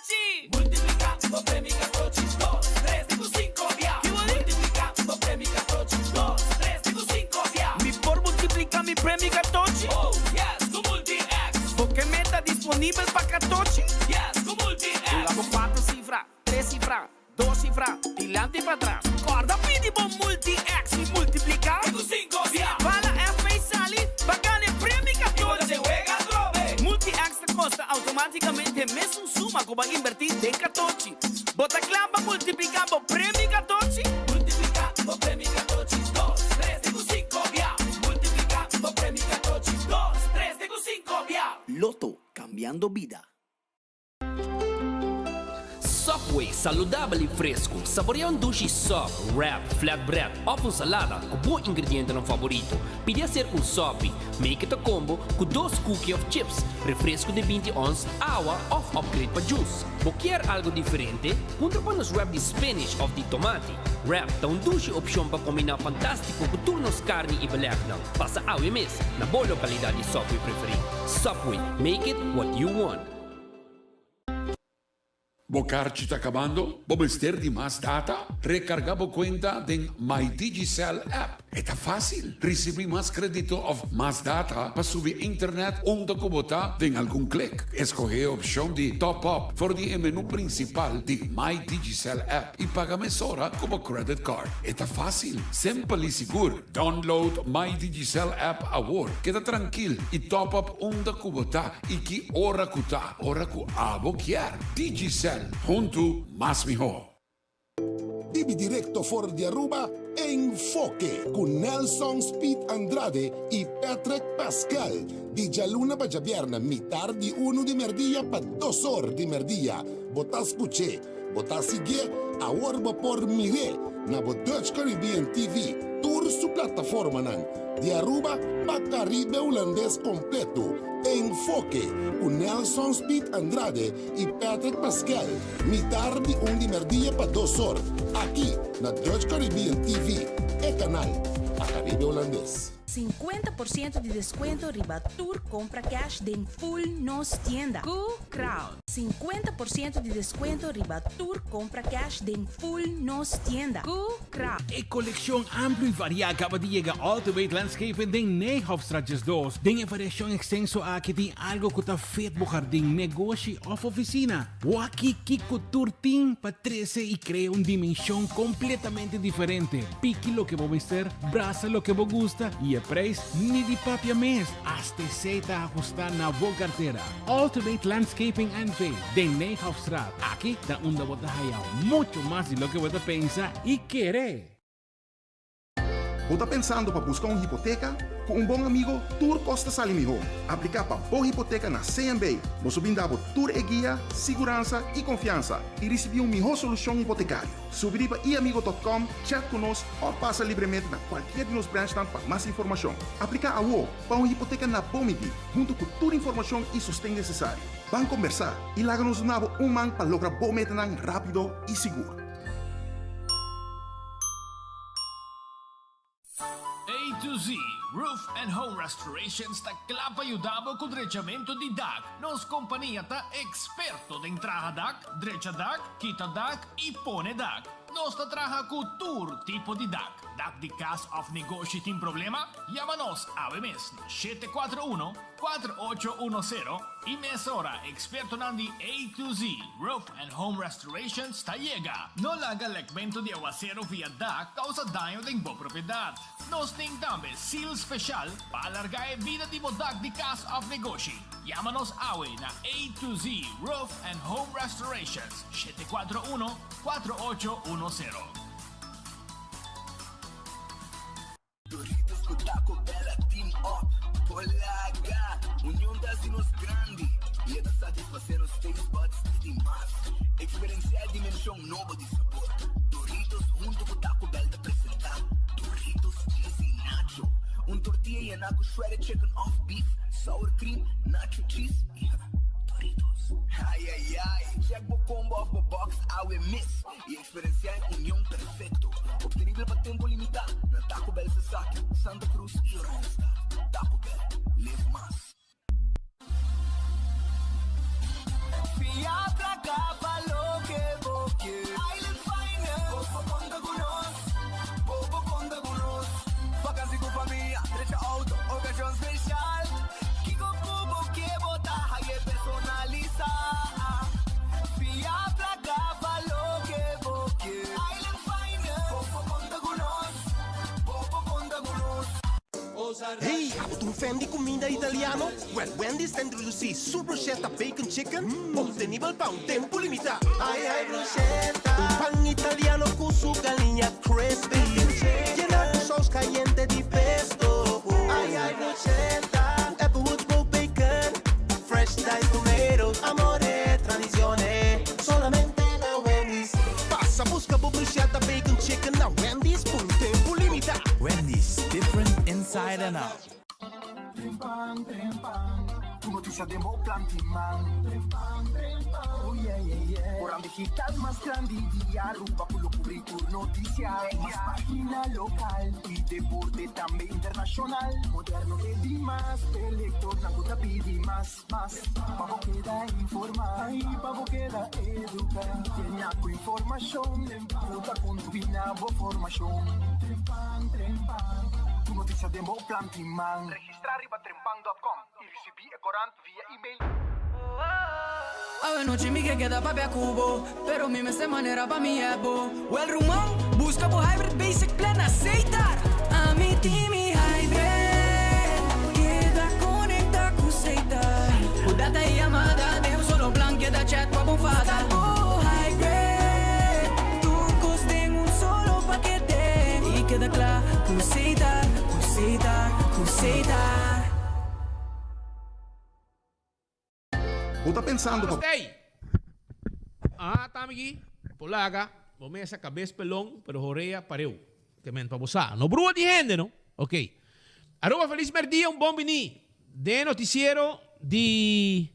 Catochi! Multiplicando premi Catochi, 2, 3, 5, via. Multiplicando premi Catochi, 2, 3, 5, via. Mi por multiplica mi premi Catochi. Oh, yes, con Multi-X. Porque meta disponible para Catochi. Yes, con Multi-X. Jugamos 4 cifras, 3 cifras, 2 cifras, tilante y para atrás. Guarda mínimo Multi-X y multiplica. Con 5, via. Para la F y Sally, bacana el premi Y cuando Catochi. se juega, trove. Multi-X te costa automáticamente mes un suma que van a invertir de Catochi. Bota clava multiplicando premi Catochi. Multiplicando premi Catochi, 2, 3, 5, via. Multiplicando premi Catochi, 2, 3, 5, via. Loto, cambiando vida. Subway, saludabile e fresco. Saboreia um duche soft, wrap, flatbread ou com salada com bom ingrediente no favorito. Pide a ser um sopi. Make it a combo com 2 cookies of chips, refresco de 20 ons, água ou upgrade para juice. Quer algo diferente? Punta para nos wrap de spinach ou de tomate. Wrap dá um duche opção para combinar fantástico com turnos carne e belegna. Passa ao mes na boa localidade de Subway preferido. Subway, make it what you want. Bocarci está acabando? ¿Bomester de más data? Recargamos cuenta de My Digicel app. Está fácil. Recibir más crédito o más data para subir internet onde kubota en algún clic. Escoge opción de top up por el menú principal de My Digicel app y paga mesora como credit card. Está fácil, simple y seguro. Download My Digicel app ahora. Queda tranquilo y top up onde kubota y que hora kuta, hora ku abo quier. Digicel. Junto más mejor. Vivi diretto fuori di Aruba Enfoque con Nelson Speed Andrade y Patrick Pascal. Di Luna para viernes, mitad de 1 di merdilla para 2 horas di merdilla. Botas escuché, botas sigue, ahora por mire, na Dutch Caribbean TV. Tour su plataforma nan. De Aruba para Caribe holandés completo. Enfoque con Nelson Speed Andrade y Patrick Pascal. Mitad de 1 di merdilla para 2 horas. Aquí, na Dutch Caribbean TV. El canal a Caribe holandés. 50% de descuento riba Tour compra cash den full nos tienda. Q-Crowd. 50% de descuento riba Tour compra cash den full nos tienda. Q-Crowd. E colección amplio y variada acaba de llegar Ultimate Landscaping den Nijhoffstraatjes 2. Den variación extenso aquí de algo que está fet bo jardín, negocio o oficina. Waki Kiko Tour Team para 13 y crea una dimensión completamente diferente. Piqui lo que vos mister, braza lo que vos gusta y el precio ni de papia mes. Hasta Z ajustar na vos cartera. Ultimate Landscaping and Fair den Nijhoffstraat. Aquí está una botella mucho más de lo que vos pensa y quiere. Ou tá pensando para buscar uma hipoteca? Com um bom amigo, Tour Costa Salimihon. Aplicar para boa hipoteca na CMB. Nós subindamos Tour e guia, segurança e confiança. E receber uma melhor solução hipotecária. Subir para iamigo.com, chat conosco ou passa livremente na qualquer de nos branches para mais informação. Aplicar a UO para uma hipoteca na Bomidi, junto com toda a informação e sustento necessário. Vamos conversar e larga-nos um man para lograr boa meta rápido e seguro. A to Z, Roof and Home Restoration sta clapa aiutavo con drecciamento di DAC. Nos compagnia ta esperto de entrada DAC, dreccia DAC, kita DAC e pone DAC. Nos traja con tour tipo di DAC. DAC di Cas of Negosio tin problema? Llámanos a BMS 741-4810 y mesora experto nandi A to Z, Roof and Home Restoration sta llega. No laga lekmento di aguacero via DAC causa daño de bo propiedad. Nos ting tambe seal special para alargar vida di DAC di Cas of Negosio. Llámanos awe na A to Z, Roof and Home Restorations 741-4810. Doritos com Taco Bella Team Up. Polaga, união das nos grande. E é da satisfazer os taste buds demais. Experienciar a dimensão nova de sabor. Doritos junto com Taco Bell de apresentar. Doritos cheesy nacho. Tortilla e naco shredded chicken off beef. Sour cream, nacho cheese. Doritos. Ai, ai, ai. Check o combo of the box, awe miss. E experienciar união perfeito. Obtenível para tempo limitado. Na Taco Bell Sasaki, Santa Cruz e Oransta. Taco Bell, live más. Fia pra cá, Ehi, tu un fan di comida italiano? Well, Wendy's ti introduci su bruschetta bacon chicken, ottenibile pa' un tempo limitato. Ai bruschetta, un pan italiano con su galinha crispy, llena con sauce caliente di pesto. Ai bruschetta, applewood smoked bacon, fresh diced tomatoes, amore, tradizione, solamente na Wendy's. Passa, busca bruschetta bacon chicken na Wendy's, un tempo limitato. Wendy's, different inside and out. Trempang, tu noticia de Mo Plantiman. Oh yeah, yeah, yeah. Orang digital más grande di Aruba, con lo currículum noticias, más página local y deporte también internacional. Moderno que di más, electro, nanguta pidi más. Pavo queda informar, ay, pavo queda educar. Tiene con información, puta combina bo formación. Trempang. Tu noticia de Mo Plantiman. Registrar riba trempang.com y recibí corant via email. A noche mi que queda papi a cubo, pero mi me se manera pa' mi ebo. Well rumão, busca por hybrid basic plan aceitar. A mi team hybrid, queda conecta com aceitar. O data e amada, deu solo plan, queda chat com a bonfada. Oh hybrid, tu costem un solo paquete. E queda claro, com aceitar. Está pensando, Stay. Tami Polaga, bomesa, cabeça pelong, pero jorea pareu. Que men pabosa. No brua de gente, no? Ok. Arroba feliz merdia, um bom bini. De noticiero de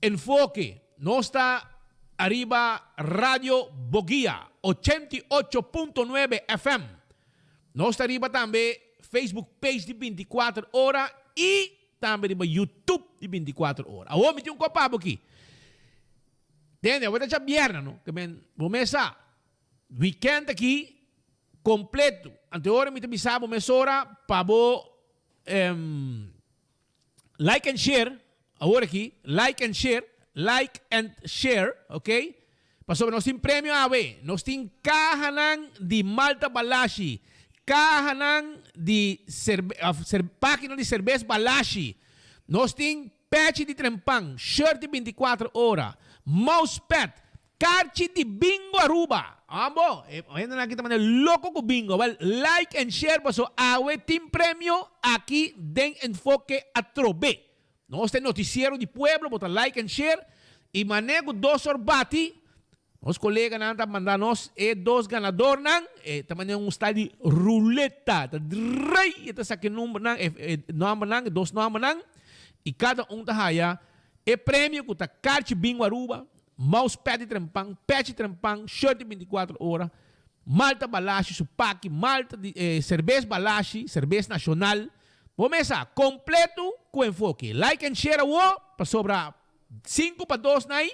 enfoque. No está arriba Radio Boguia, 88.9 FM. No está arriba também Facebook page de 24 horas e também de YouTube de 24 horas. Agora, me tem um copapo aqui. Entende? Agora já viernes, não? Vou começar. Weekend aqui, completo. Anteora, me tem bisabo, mesora, para like and share. Agora aqui, like and share, ok? Para sobre nós tem prêmio a ver. Nós tem kahanan de Malta Balashi. Kahanan de página de cerveja Balashi. Nós tem patch de trempang, shirt de 24 horas, mousepad, carchi de bingo Aruba. Ambo, ainda na kita maneira louco com bingo. Well, like and share paso awe team prêmio aqui den enfoque a trobe. Nós tem noticiero de pueblo, bota like and share e manego dos orbati. Os colegas nanta mandar nós dos ganador nang também style de ruleta, rei ita sa kinumber nang number nang dos number nang e cada tá haya prêmio com ta carte bingo Aruba, mousepad de trempang, patch de trempang, shirt de 24 horas, Malta Balashi, supaki, Malta de cerveja Balashi, cerveja nacional. Começa completo com enfoque. Like and share para sobra 5 para 2 na aí.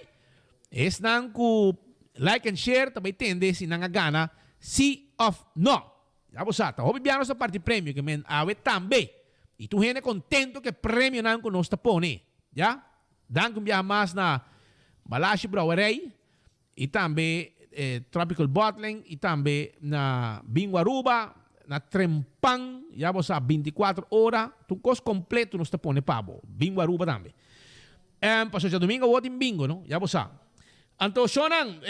Es nang ku like and share também tende se não gana see of no. Já você tá. Obviamente essa parte prêmio que men awe também. E tu gente contento que prêmio não com nós tapone. Já? Dan com mais na Balashi Brewery e também Tropical Bottling e também na Bingo Aruba, na Trempang, já você 24 horas, tu costo completo nós tapone pabo. Bingo Aruba também. Passou já domingo o em bingo, não? Já você. Então, Shonan,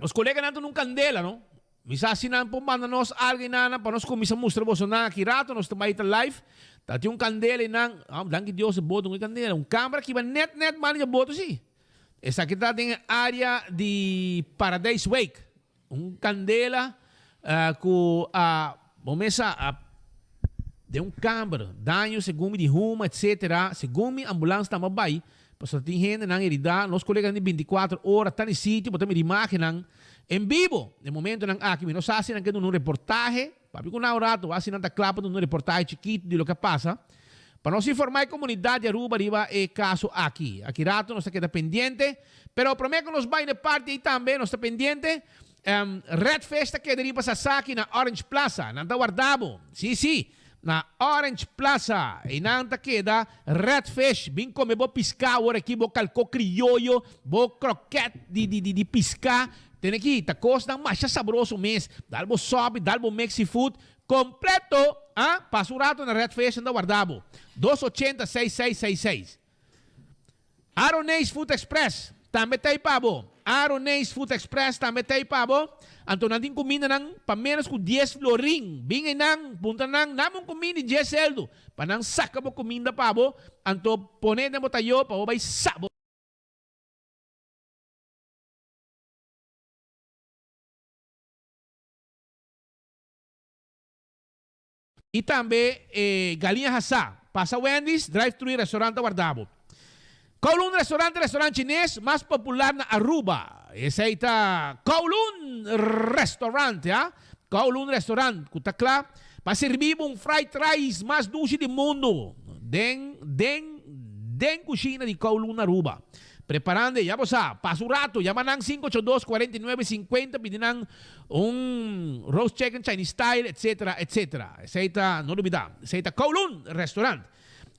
os colegas nanto num candela, não? Misa sinan po manda nos alguém nana para nós começar a mostrar você na aqui rato nós também tá live. Tá tem candela e nang, danke Deus boto um candela, câmera que vai net mano boto sim. Essa aqui tá tem área de Paradise Wake, candela com começa de câmera, dano segundo de rumo, etc. Segundo ambulância tá mabai. Pasal tem gente nang irida, nós colegas de 24 horas tá no sítio, botam imagem nang em vivo, no momento nang aqui, nós assinam que num reportagem, papi com naurato, assinam da clapa num reportagem chiquito de lo que passa, para nós informar a comunidade Aruba riba e caso aqui. Aqui rato nós queda pendiente, pero prometo que nós vai na parte e também nós está pendiente. Red Festa que deriva sa saki na Orange Plaza, nanda guardabo. Si. Na Orange Plaza, e nanta queda Red Fish, bem come bo piscar, ora aqui bo calco criollo, bo croquete de piscar. Tem aqui, tacos na macha sabroso mês. Dalbo sobe, dalbo Mexi food, Completo, pasurato na Red Fashion da Guardabo. 280-6666. Aronese Food Express, também tem pabo. Aronese Food Express, também tem pabo. Anto natin kumina ng pamenos ko 10 floring. Bingay nang, punta nang, namong kumini 10 seldo. Panang saka mo kuminda pabo. Anto pone na mo tayo, pabo bay sabo. E também Galinha Hassá. Passa Wendy's, drive-thru e restaurante Guardabo. Kowloon restaurante chinês mais popular na Aruba. Esse aí tá Kowloon Restaurante, Kowloon Restaurant, kutakla, para servir fried rice mais doce do mundo. Den cozinha de Kowloon Aruba. Preparando, ya bosa, pasurato, llaman 582-4950, pidinang roast chicken Chinese style, etc. Esse aí tá, não duvidar, esse aí tá Kowloon Restaurant.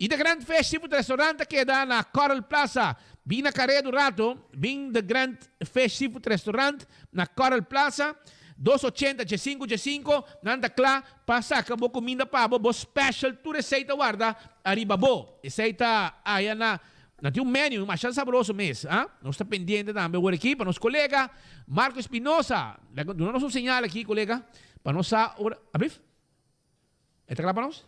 E the Grand Festival Restaurante queda na Coral Plaza. Bing na Caredo Rato, bing the Grand Festival Restaurant na Coral Plaza. 280-5 nanda kla, pasa acabou comida pa bo special tu receita guarda, arriba bo. Receita ayan na tem um menu, mas saboroso mesmo. Nós está pendente também por aqui, para nosso colega Marco Espinosa. Dá-nos um sinal aqui, colega, para nossa... Abrif? Está claro para nós?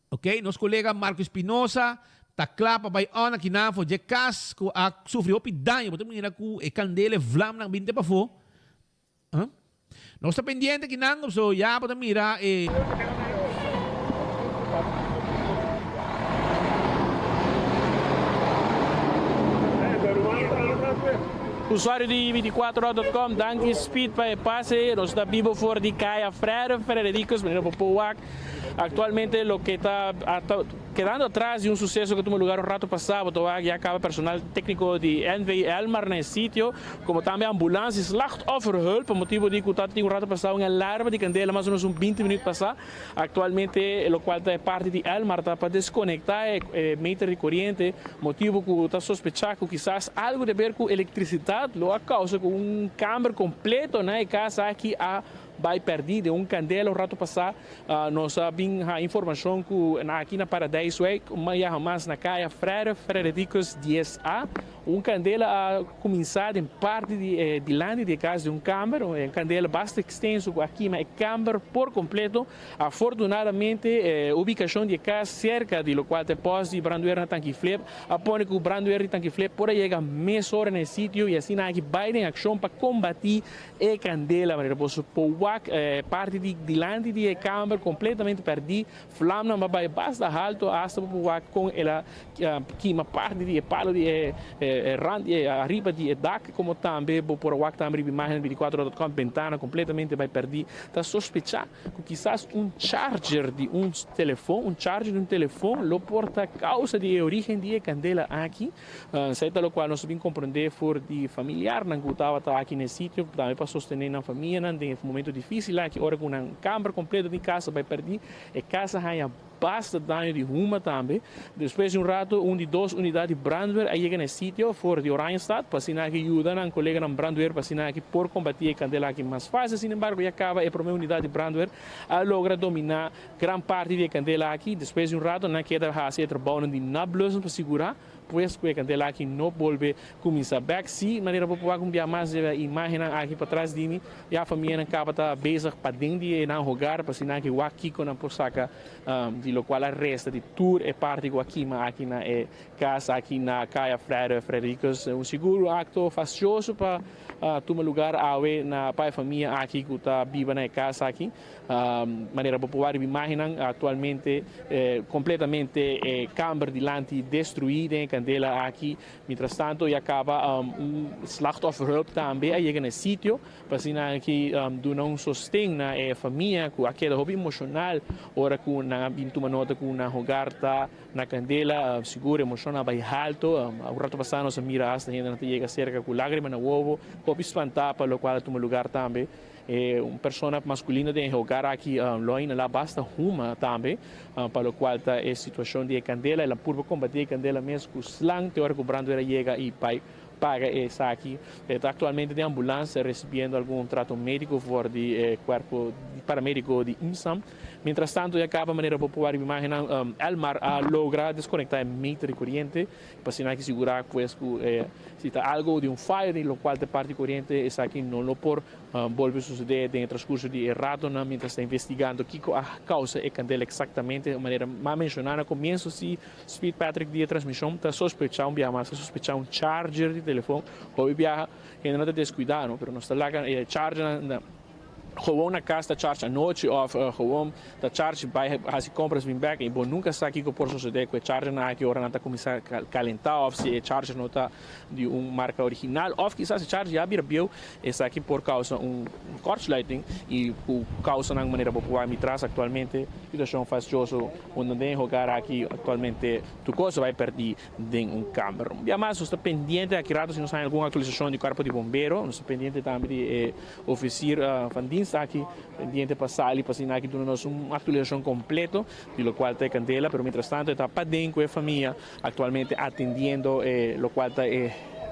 Ok, nosso colega Marco Espinosa está claro para vai on aqui na de cas que sofreu pidanho, porque menina com e candele vlam nang binte pa fo. Nós está pendente aqui nang so ya para mira Usuário de 24horas.com, danke Speed para passe, nós está vivo fora de Caia Freire, Frederico, menino Popoac. Actualmente lo que está quedando atrás de un suceso que tuvo lugar un rato pasado, ya acaba personal técnico de NV Elmar en el sitio, como también ambulancia, slachtofferhulp, por motivo de que tiene un rato pasado un alarma de candela, más o menos un 20 minutos pasado. Actualmente, lo cual es parte de Elmar, está para desconectar meter de corriente, motivo que está sospechado que quizás algo de ver con electricidad, lo a causa con un cambio completo en la casa aquí a vai perder de candela o rato passado. Nós vimos a informação que aqui na Paradise Way, mais na caia Frederico 10A, candela a começar em parte de land de casa de câmara, candela bastante extenso aqui, mas câmara por completo. Afortunadamente, ubicação de casa cerca de lo qual te pode de brandoeira na tanque flip, apone que o brandoeira de tanque flip por aí chega meia hora no sítio e assim aqui vai em ação para combater a candela, parte de land de câmara completamente perdida, flama na vai basta alto hasta com ela que uma parte de palo de arriba de DAC, como também por o também imagem 24horas.com, ventana completamente vai perder. Está sospechar que quizás charger de charger de telefone, lo porta causa de origem de candela aqui, certo, lo qual nós vamos compreender for de familiar, não que estava aqui nesse sítio, também para sostener na família, em momento difícil, que ora com uma câmara completa de casa vai perder, e casa ganha basta dano de ruma também. Depois de rato, de 2 unidades de brandweer aí chega nesse sítio, fora de Oranjestad, para assinar que ajuda a colega na brandweer, para assinar que por combater a candela aqui mais fácil, sin embargo, e acaba a primeira unidade de brandweer a logra dominar grande parte da candela aqui. Depois de rato, não queda a fazer trabalho de nablusen para segurar, pois que a candela aqui não volve começar back. Se maneira popular com mais imagem aqui para trás de mim, e a família acaba tá bezig para dentro e não rogar, para assinar que o aqui com a porsaca de lo qual resta de tour e parte aqui na casa aqui na Caia Frederico, seguro acto facioso para tomar lugar na pai família aqui que está viva na casa aqui. Maneira popular imagem atualmente completamente câmara de lante destruída em candela aqui. Mientras tanto, e acaba slachtofferhulp também aí chega nesse sítio para assinar que não sostém na família com aquela hobby emocional, ora com na uma nota com na hogarta na candela segura emocional vai alto. O rato passado nós mira hasta ainda não chega cerca com lágrima na ovo, hobby espantar para o qual toma lugar também. Uma pessoa masculina tem jogar aqui loina lá basta uma também, para o qual está a situação de candela, ela por combater candela mesmo com slang, teórico brandoeira chega e pai paga essa aqui. Está atualmente de ambulância recebendo algum trato médico fora do corpo paramédico de IMSAM. Mientras tanto, acaba a maneira popular de imaginar Elmar a lograr desconectar a meter de corrente para sinal que segurar que se está algo de fire no qual a parte de corrente essa aqui não lo por volve a suceder dentro do transcurso de errado, mientras está investigando que a causa é candela exatamente de maneira mais mencionada. Começo se Speed Patrick de transmissão está sospechando um charger de telefone, ou viaja ainda não está descuidado, mas não está lá charger gewoon na casa da charge à noite of gewoon da charge bij as compras vêm back e bom nunca sabe que por suceder que charge na que hora não está começar a calentar ou se charge não está de marca original ou quizás a charge já virou essa aqui por causa cortsluiting e por causa na maneira popular me traz atualmente situação fastidioso onde tem jogar aqui atualmente tu coisa vai perder em câmara. E mais está pendente aqui rato se não sai alguma atualização do corpo de bombeiro, não está pendente também de oficial Vandin está aqui pendiente para sair para assinar aqui uma atualização completa, pelo qual tem candela, mas mientras tanto está para dentro a família atualmente atendendo, o qual está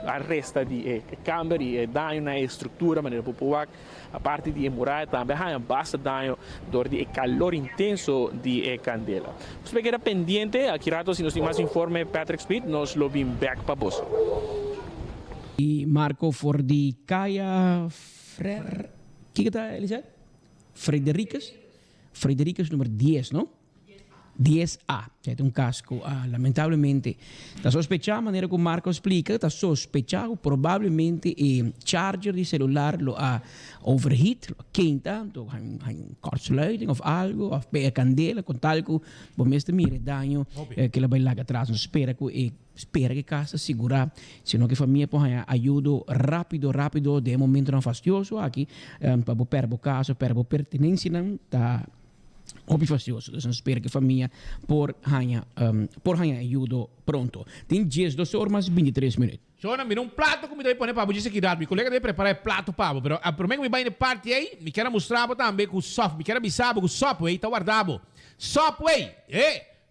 a resta de câmera e dano na estrutura, maneira popular, a parte de muralha também há bastante dano dor de calor intenso de candela. Você quer pendente, aqui rato se nos tem mais informe Patrick Speed, nós lo vim back para você. E Marco Fordi Kaya Frer. O que está, Elisete? Fredericas número 10, não? 10A. É um casco, lamentavelmente. Está sospechado, a maneira como o Marco explica, está sospechado, provavelmente, charger de celular lo a overheat, lo quenta, cortsluiting of algo, of candela, com talco, bom, este mire, dano que ela vai lá atrás, não espera que casa segurar, senão que a família pode ajuda rápido, de momento não fastidioso aqui, para perder casa, perder pertinência, não está óbvio fastidioso. Então, espero que a família por ganhar ajuda pronto. Tem 12 horas mais 23 minutos. Shona, mira prato que me deve poner para você aqui dado. Meu colega deve preparar prato para, pero a primeira me vai na parte aí, me quero mostrar também com o sopa, me quero avisar com o sopa aí, tá guardado. Sopa aí,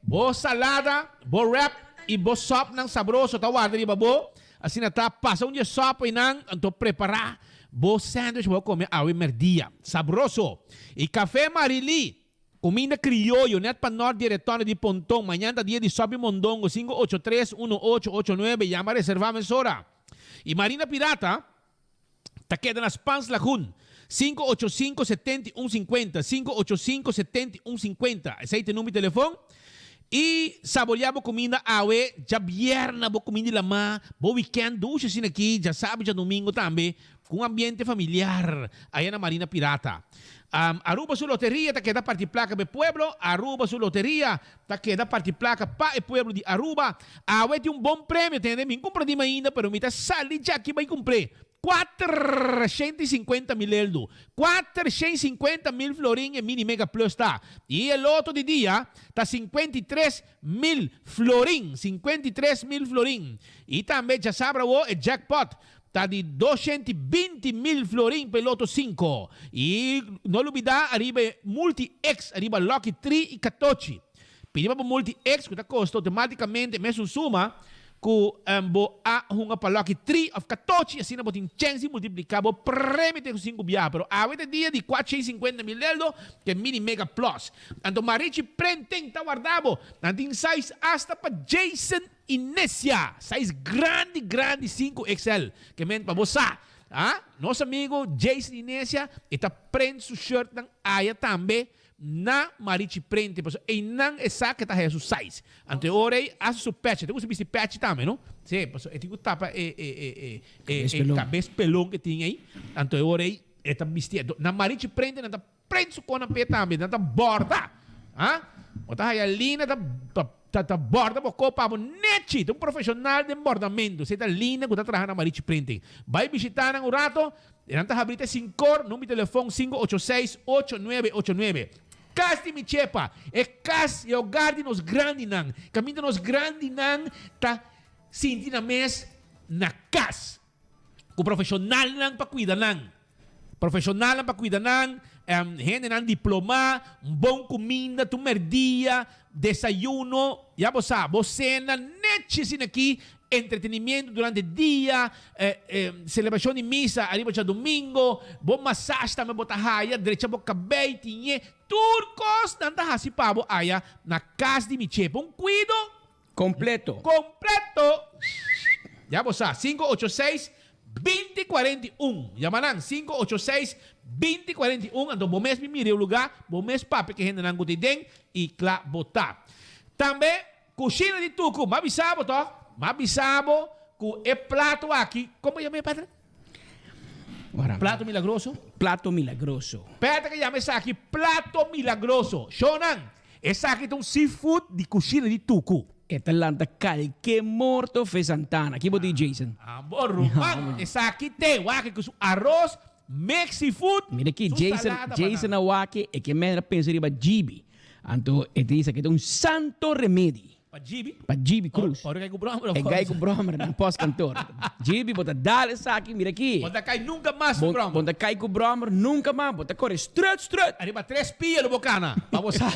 boa salada, boa wrap e boa sopa não saboroso, tá guardado aí, babo. Assim tá passa dia sopa e não, então preparar boa sándwich, vou comer a merdia, saboroso. E café Marili. Comida criollo, net para norte de retorno de Pontón. Mañana dia de Sobe Mondongo, 583-1889. Llama a reservar hora. Y Marina Pirata, te queda nas Pans Lagoon. 585-7150. 585-7150. Ese es el número de teléfono. E saborear comida awe, já vierna, bo comida lama, bo weekend, ducha assim aqui, já sabe, já domingo também, com ambiente familiar, aí na Marina Pirata. Aruba su loteria, tá queda parte placa do pueblo, Aruba su loteria, tá queda parte placa para o pueblo de Aruba. Awe tem bom prêmio, entende? Me compra de ainda, pero me tá sali já que vai cumprir. 450 mil euros. 450 mil florin em Mini Mega Plus tá. E o outro de dia tá 53 mil florin. 53 mil florin. E também já sabe o jackpot. Tá de 220 mil florin peloto 5. E não olvidar, arriba Multi-X, arriba Lucky 3 e 14. Pedimos para Multi-X, que custa automaticamente, mesmo suma, ku a hunga palaki 3 of 14 assim na botin chance multiplicado prêmio de 5 biá pero a vez dia de 450 mil euros que Mini Mega Plus ando marichi prenten tá guardado nantin size hasta para Jason Inesia size grande 5XL que men para você nosso amigo Jason Inesia está prende su shirt ng aya também na marichi prente, e não é só que tá o size. Ante ora a su patch, tem que subir patch também, não? Sim, é tipo tapa cabeça pelão que tem aí. Ante ora é tá vestido. Na marichi prente, não tá prende su cona pé também, não tá borda. O tá aí linha tá borda por copa neti, um profissional de bordamento. Você tá linha que tá trabalhando na marichi prente. Vai visitar um rato, não tá abrindo sem cor, número de telefone 586-8989. Cas de Michepa, cas e o garde nos grande nang. Caminho nos grande nang ta sinti na mes na cas. O profissional nang pa cuida nang. Profissional nang pa cuida nang, gente nang diploma, bom comida, tu merdia, desayuno, ya você cena, nete sin aqui, entretenimiento durante el día, celebración de misa, arriba ya domingo, bom massage também bota haya, derecha boca cabelo, tinha, turcos, nanda hasi pabo aya, na casa de Michepo, um cuido Completo. Ya vos a 586-2041. Llamarán 586-2041. Então, bom mês me mire o lugar, bom mês papi que gente não gutidem e clá botar. Também, coxina de tuco, mabisabo, to? Mabisabo, com e prato aqui. Como chama, padre? Prato milagroso? Plato milagroso. Pera que chama essa aqui, prato milagroso. Shonan, essa aqui é um seafood de coxina de tuco. Atalanta calque morto fe Santana. Aqui botei Jason. Romano, essa aqui tem com arroz, Mexifood. Mira aqui, Jason Awake é que me pensa riba Gibi. Então, ele diz que é um santo remédio. Para Gibi? Para Gibi Cruz. Para o Bromer. É gai com Bromer, não pós-cantor. Gibi, bota dale essa aqui, mira aqui. Bota cai nunca mais com Bromer. Bota cai com Bromer, nunca mais. Bota corre straight. Arriba 3 pias no bocana. Vamos a...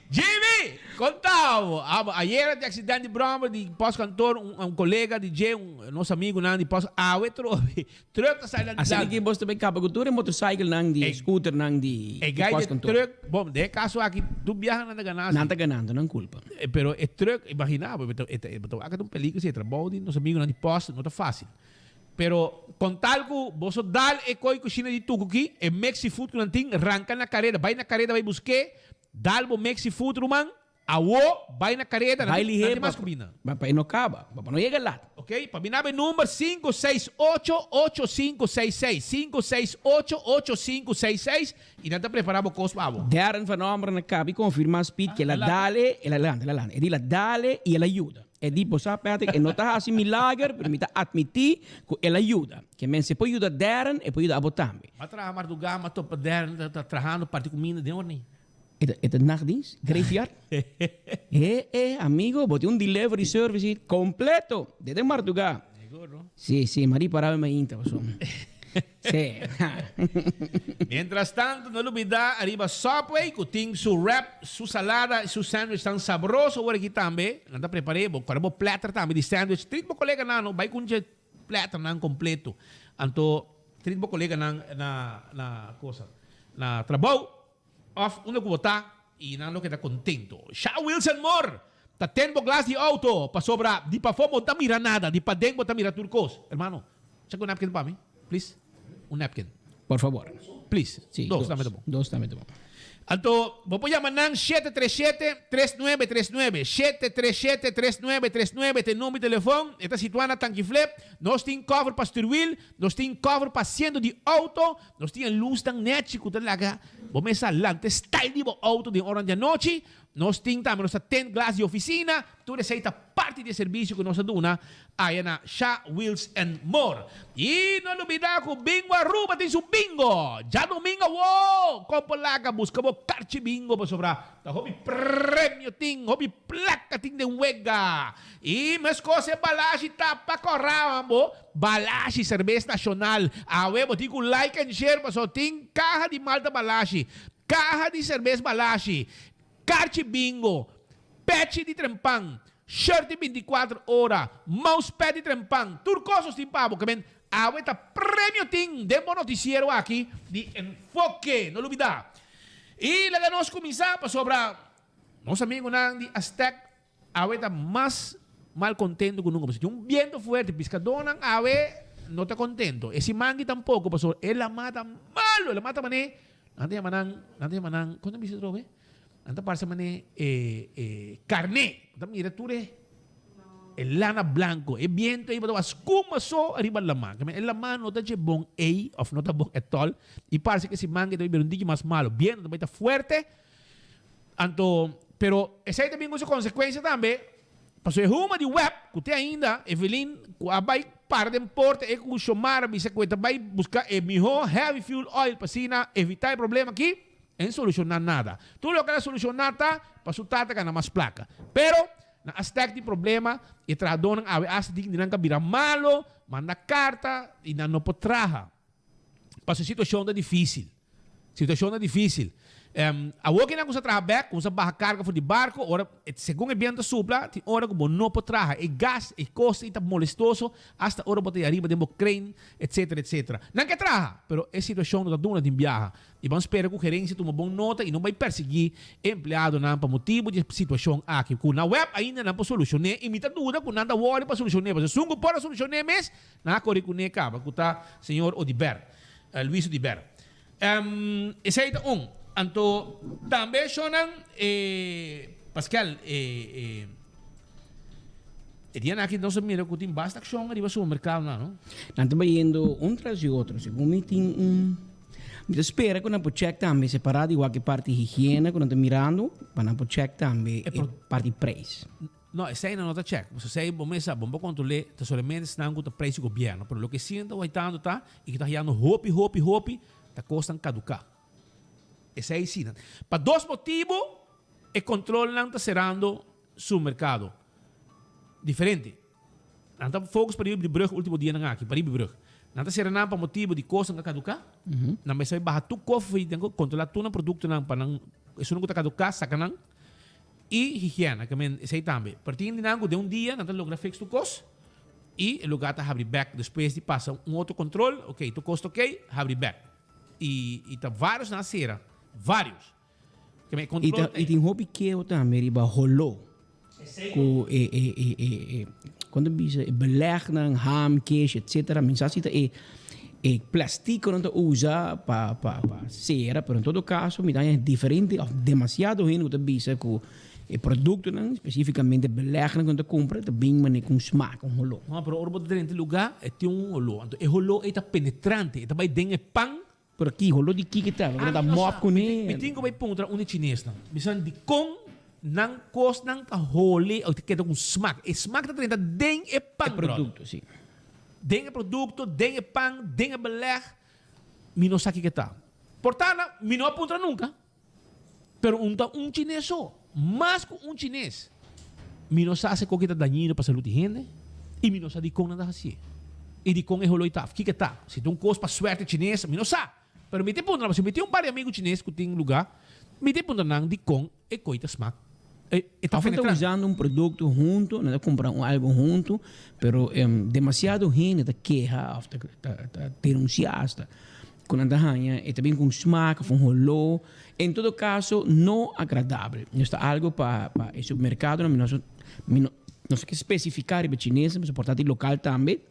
Jimmy, contau. Ayer de acidente de Bromer, de pós-cantor, um colega de Jay, nosso amigo, de pós... trove. Truck sai lá de assim que você também capa cultura, motorcycle, scooter, de pós-cantor. Truck, bom, de caso aqui, tu viaja na ganância. Não está ganhando, não culpa. Pero o truck, imaginava, acá tem um película, se trabalha, nosso amigo, de pós, não está fácil. Pero con talco, vos dal e coi coxina de tuco aqui, e Mexifood que não tem, arranca na carreira, vai na carreira, vai buscar, dal bo Mexifood, Roman, awo, vai na carreira, não tem mais combina. Vai não acaba, não chega lá. Ok? Para mim, o número 568-8566, 568-8566, e não está preparado para o costo. Darren fenômeno na capa e confirma speed que ela dale, ela landa. E ela dale e ela ajuda. E tipo, sabe, que não está assim milagre, mas está admitir que ela ajuda. Que men se pode ajudar Darren e pode ajudar a botambe. Mas trabalha mais do gama, para Darren, está trabalhando parte de comida de ordem. É nachtdienst, graveyard. Amigo, botei delivery service completo. Desde Martuga. Sí, Mari paraba me inta, Sí. Mientras tanto, no olvidar, arriba Subway, que tem su wrap, su salada, su sandwich tan sabroso agora aqui também. Nada preparei, para o platter também de sandwich. Trinta colega não, vai com platter não completo. Então, trinta colega na coisa, na trabalho, off, onde eu vou botar e não que está contento. Shaw Wilson Moore, tá tendo glass de auto, para sobrar, de para fora, não tá mira nada, de para dentro, não tá mira turcos. Hermano, checa um napkin para mim, please. Un napkin. Por favor. Please. Sí, dos também tá bom. Dos também tá bom. Então, vou pôr mandar 737-3939. 737-3939. Tem número de telefone. Está situado na Tanquiflep. Nós temos cover para Sturwil. Nós temos cover para centro de auto. Nós temos luz tão nético. Vamos começar lá. Style de auto de orange noite. Nós temos também nossa 10 glass de oficina. Tudo aceita parte de serviço que nós damos aí na Shaw Wheels and More. E não olvidar que o Bingo Aruba tem seu bingo. Já domingo, compolaga, busca o carte bingo para sobrar. Tá hobby prêmio, tem hobby placa, tem de wega. E mas coisa balagem tá para correr, balagem, cerveja nacional. A web, digo like and share, mas só tem carra de malta balagem. Carra de cerveja balagem. Carte bingo, pet de trempang, shirt de 24 horas, mousepad de trempang, turcosos de pavo, que ven, ahorita premio ting, demo noticiero aqui de enfoque, não olvidar. E lá nós começar para sobrar, nosso amigo de Aztec, ahorita mais mal contento que nunca, porque um viento fuerte, pescador não está contento, esse mangue tampouco, porque ele mata malo, ele mata mané, nanti manang, quando me se trove? Anta parece mané carne. Mira tú el lana blanco, el viento, iba a escuma so arriba la mano. El la mano no está bon of no está bon at all. Y parece que si mangue debe ver un día más malo. Viento también está fuerte. Anto, pero esa también con consecuencia también. Pasó el huma de web, que usted ainda, Evelyn, vai para de importe, e com chamar, bicicleta, vai buscar el mejor heavy fuel oil para evitar el problema aquí. En solucionar nada. Tudo lo que é solucionar tá para su tata que na mais placa. Pero na Aztec de problema e tradonam a asa de que vira malo, manda carta e não pode traja. Para a situação é difícil. A woking na kung sa trabaho, kung sa baha carga for di barco, ora, según el viento supla, ti ora como no po traja, e gas, e costa, e molestoso, hasta ora botei arriba, demo crane, etc, etc. Não que traja, pero é situação da duna de viaja. E vamos esperar que o gerência tome boa nota e não vai perseguir empregado não para motivo de situação aqui. Com na web ainda não para solucionar, imita dúvida, com nada worry para solucionar, mas sungo para solucionar mês, na corre com necaba, com tá senhor Odiber, Luís Odiber. Esse aí tá Anto, também sonan, Pascal, dia aqui não se mira que tem basta ação arriba no mercado, não? Não estamos indo tras outro. Según me tem me espera que não pode check também separado igual que parte higiene quando estamos mirando, para não pode check também parte preço. No, essa aí não está check. Você sai bom mesa, bom controlar, tá somente estão com o preço do governo, pero lo que sinto vai tanto tá e que está ganhando hopi, tá custando caducar. Esse aí sim. Para dois motivos, o controle não está cerrando o mercado. Diferente. Não está focus para ir de brug último dia aqui, para ir de brug. Não está cerrando para motivo de coisa que caducar. Não vai saber barra tu cofre e controlar tu produto não para não isso não está caducar, saca não. E higiene, que esse aí também. Partindo de dia, não está logra fix tu cost e o lugar está abrir back depois de passa outro controle, ok, tu cost ok, abrir back. E tá vários na cera. Vários. E tem hobby que eu também riba rolou. Quando bisa beleg ng ham, cash, etc. Minsan sita plástico não usa para cera, pero em todo caso, me é diferente, demasiado gente que bisa com produto não especificamente beleg não quando compra, também mané com smaak, com rolou. Mas para o diferente lugar, tem rolou. Então, rolou é penetrante, é vai dentro pão. Por aqui, rolou de que tá, agora dá mop com ele. Me tenho que vai pontra chinês não. Bisan de com não cost não tá role, ou te queda com smaak. E smaak tá dentro den é pão. Produto, sim. Den é produto, den é pão, den é beleg. Mi não sabe que tá. Portanto, mi não aponta nunca. Pero chinês só, mas com chinês. Mi não sabe que tá dañino para saúde de gente. E mi não sabe de com nada assim. E de com é rolo e tá. Que tá? Se tem cost para suerte chinês, mi não sabe. Pero me tem punto na, se me tem par de amigos chineses que tem lugar, me tem punto na de com e coita smaak. Está usando produto junto, não comprar algo junto, pero demasiado gente está queja, está denunciada. Quando anda ganha, e também com smaak, com rolô. Em todo caso, não agradável. Está algo para o supermercado, não sei que especificar para chinês, mas portátil local também.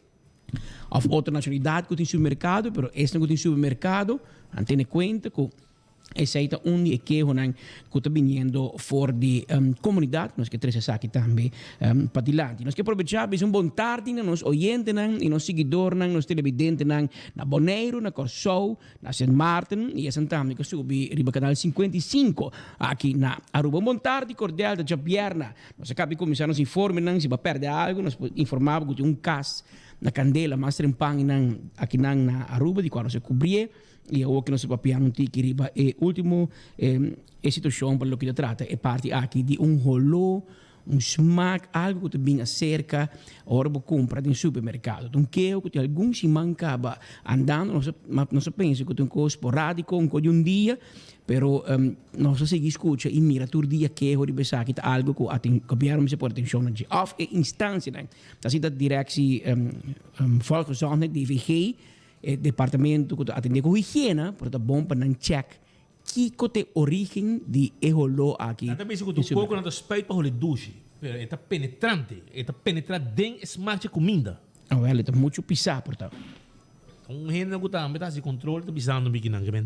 Of outra nacionalidade que tem supermercado, pero este não tem supermercado, não tem conta que esse aí é um que está vindo fora de comunidade, nós que três aqui também para dilante. Nós que aproveitamos boa tarde nos oyentes e nos seguidores, nos televidentes na Bonaire, na Corsou, na St. Martin e essa também que subi riba canal 55 aqui na Aruba. Boa tarde, cordial da Japierna. Nós acabamos de começar nos informes, se vai perder algo, nós informamos que tem caso na Candela, mas aqui na Aruba, de quando se cobria, e o que nós papiamos que riba é último situação para o que trata é parte aqui de rolô, smaak, algo que bem acerca ora compra em supermercado. Então que tem algum se mancaba andando, nós pensa que tem coisa esporádico, um dia, pero nós seguimos escuta e mira todo dia que o riba aqui algo que copiaram se por atenção de of instância, né? Tá cita direção volksgezondheid DVG departamento que atende com higiene, porque é bom para não check que é a origem de rolô aqui. Até mesmo que tu pouco não respeito para o douche, é penetrante, é penetrante dentro smaak de comida. Ele está muito pisar, portanto. Um gente que está se controle, está pisando um pouquinho, né?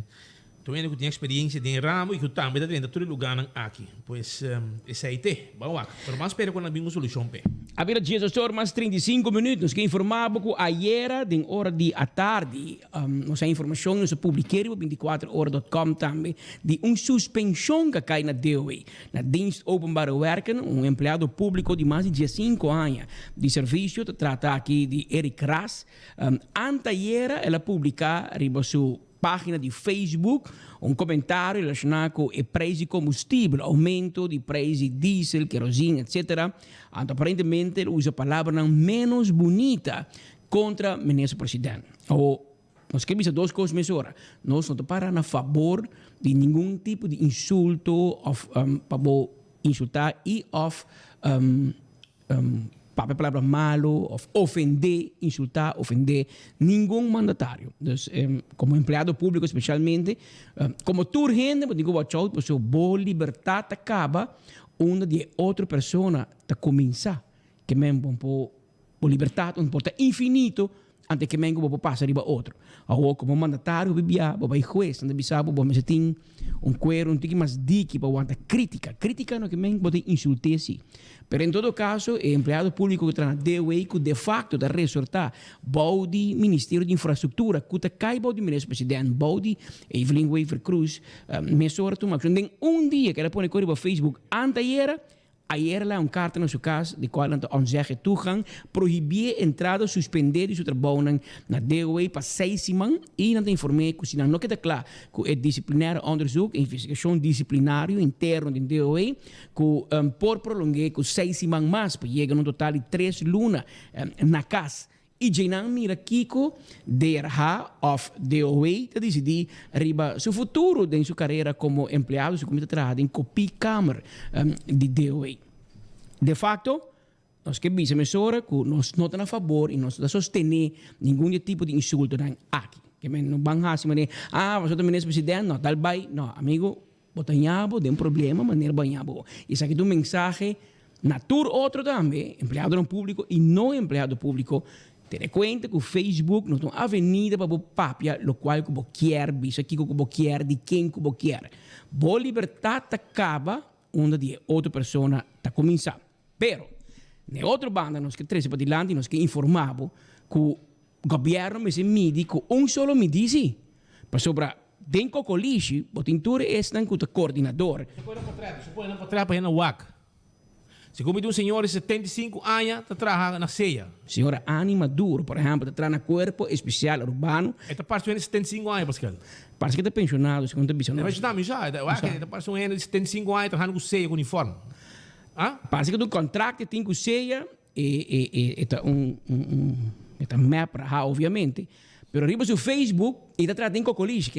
Também eu tenho experiência de ramo e que também está dentro todo lugar aqui. Pois esse aí tem, bom, mas mais espero quando vem uma solução pe. A ver, dias mais 35 minutos que informava que ayer de hora de à tarde, nossa informação nós publicamos 24horas.com também de suspensão que cai na DOE, na dienst openbare werken, empregado público de mais de 15 anos de serviço, trata aqui de Eric Ras. Anteayer ela publica riba su página de Facebook comentário relacionado com o preço de combustível, aumento de preço de diesel, querosene, etc. Aparentemente ele usa a palavra menos bonita contra o ministro presidente. Ou nós queremos duas coisas mesora. Nós não para a favor de nenhum tipo de insulto of para insultar e of para palavra malo, of ofender, insultar, ofender nenhum mandatário. Então, como empregado público especialmente, como toda gente, digo, watch out, porque a boa liberdade acaba onde de outra pessoa está começar. Que mesmo por liberdade, um porta infinito, antes que mengo vou passar riba outro. Ou como mandatário, bibia, vai juez, anda bisabo, vou me tem cuero, tique mais dique, para aguentar crítica. Crítica não que mengo pode insultar si. Pero em todo caso, o empregado público que está na DOE, que de facto está resultar, body Ministério de Infraestrutura, que está cai body Ministro Presidente, body Evelyn Weaver Cruz, mesora tu maxo. Tem dia que ela põe correr para Facebook, anteayer lá carta na sua casa, de qual ela onzege toegang, prohibir entrada, suspender de seu trabalho na DOE para 6 semanas e não informei que se não queda claro que é disciplinário onderzoek, investigação disciplinário interno da DOE, que por prolongar com 6 semanas mais, para chegar no total de 3 lunas na casa. E já mira Kiko, DRH of DOE, a decidir riba seu futuro em sua carreira como empregado, seu comité de trabalho em copy-câmara de DOE. De facto, nós que visa mesura que nós não estamos a favor e nós estamos a sostener nenhum tipo de insulto aqui. Que não vão assim, mas você também é presidente, não, tal vai, não, amigo, botanhabo, tem problema, maneira banhabo. Isso aqui é um mensagem na tur outro também, empregado público e não empregado público. Ter conta que o Facebook não é uma avenida para papia, o qual que você quer, isso aqui que você quer, de quem que você quer. Boa liberdade acaba onde de outra pessoa está começando. Pero, na outra banda, nós que três para dilante, nós que informamos que o governo se mide com solo medici. Para sobre dentro do colégio, a tintura é com o coordenador. Se põe na patrulha para ir na UAC. Se como um senhor de 75 anos, está trabalhando na ceia. Senhora Annie Maduro, por exemplo, está no corpo especial urbano. Está parecendo 75 anos, Pascal. Parece que está pensionado, segundo a visão. Mas já, está parecendo 75 anos, trabalhando com ceia, com uniforme. Parece que do contrato tem com ceia, está map, obviamente. Pero arriba do Facebook, ele está tratando com o colégio,